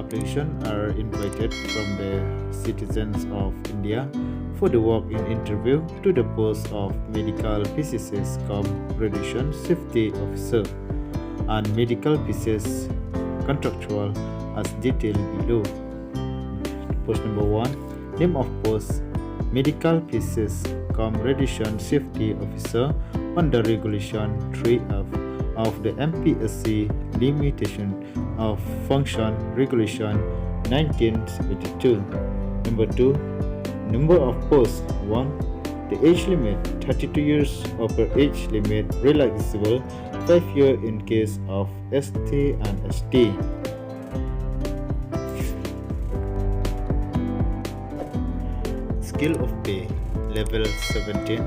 applications are invited from the citizens of India for the walk-in interview to the post of medical physicist cum radiation safety officer and medical physicist contractual as detailed below. Post number 1. Name of post: medical physicist cum radiation safety officer under regulation 3F of the MPSC limitation of function regulation 1972. Number 2. Number of posts: 1. The age limit 32 years, upper age limit relaxable 5 years in case of ST and ST. Scale of pay level 17.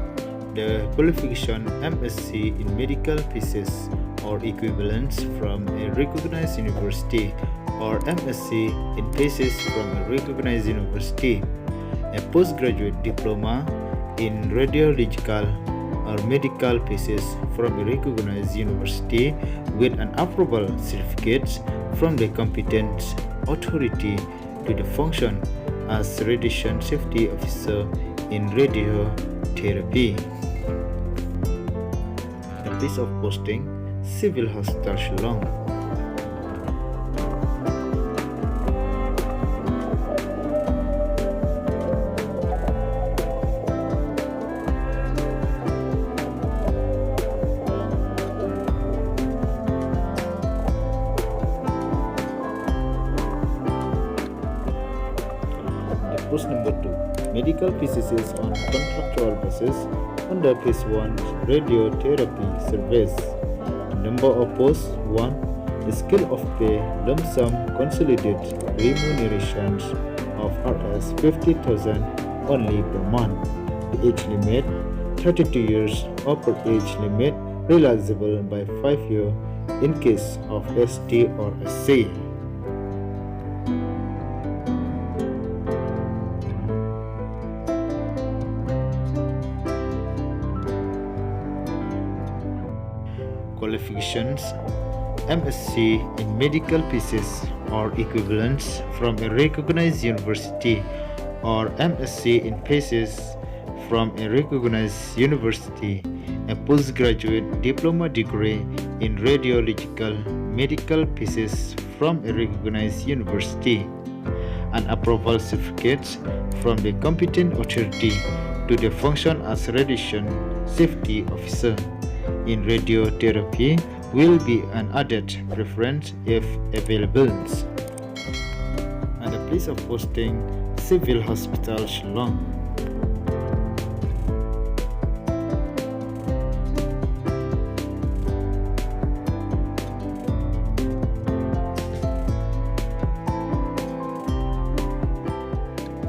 The qualification MSc in medical physics or equivalents from a recognized university or MSc in physics from a recognized university. A postgraduate diploma in radiological or medical physics from a recognized university with an approval certificate from the competent authority to the function as radiation safety officer in radiotherapy. The place of posting: Civil Hospital Shillong. Post number 2. Medical physicist on contractual basis under Phase 1 radiotherapy service. Number of posts: 1. The scale of pay lump sum consolidated remunerations of Rs 50,000 only per month. The age limit 32 years, upper age limit relaxable by 5 years in case of ST or SC. Qualifications: MSc in medical physics or equivalents from a recognized university or MSc in physics from a recognized university, a postgraduate diploma degree in radiological medical physics from a recognized university, an approval certificate from the competent authority to the function as radiation safety officer in radiotherapy will be an added preference if available. And the place of posting: Civil Hospital Shillong.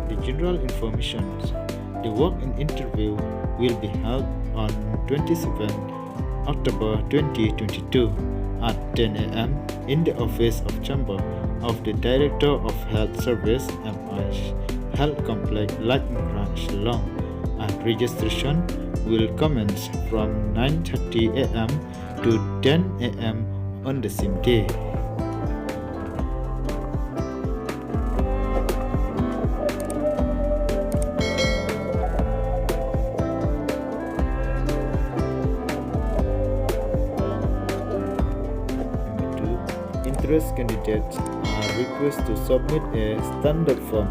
The general information: the walk-in interview will be held on 27 October 2022 at 10 a.m. in the office of Chamber of the Director of Health Service MH Health Complex Laitkam Ha Shillong, and registration will commence from 9:30 a.m. to 10 a.m. on the same day. Interest candidates are requested to submit a standard form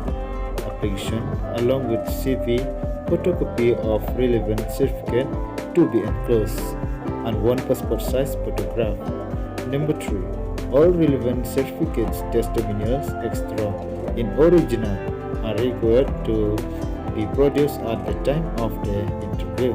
application along with CV, photocopy of relevant certificate to be enclosed, and one passport size photograph. Number 3. All relevant certificates, testimonials, extra in original are required to be produced at the time of the interview.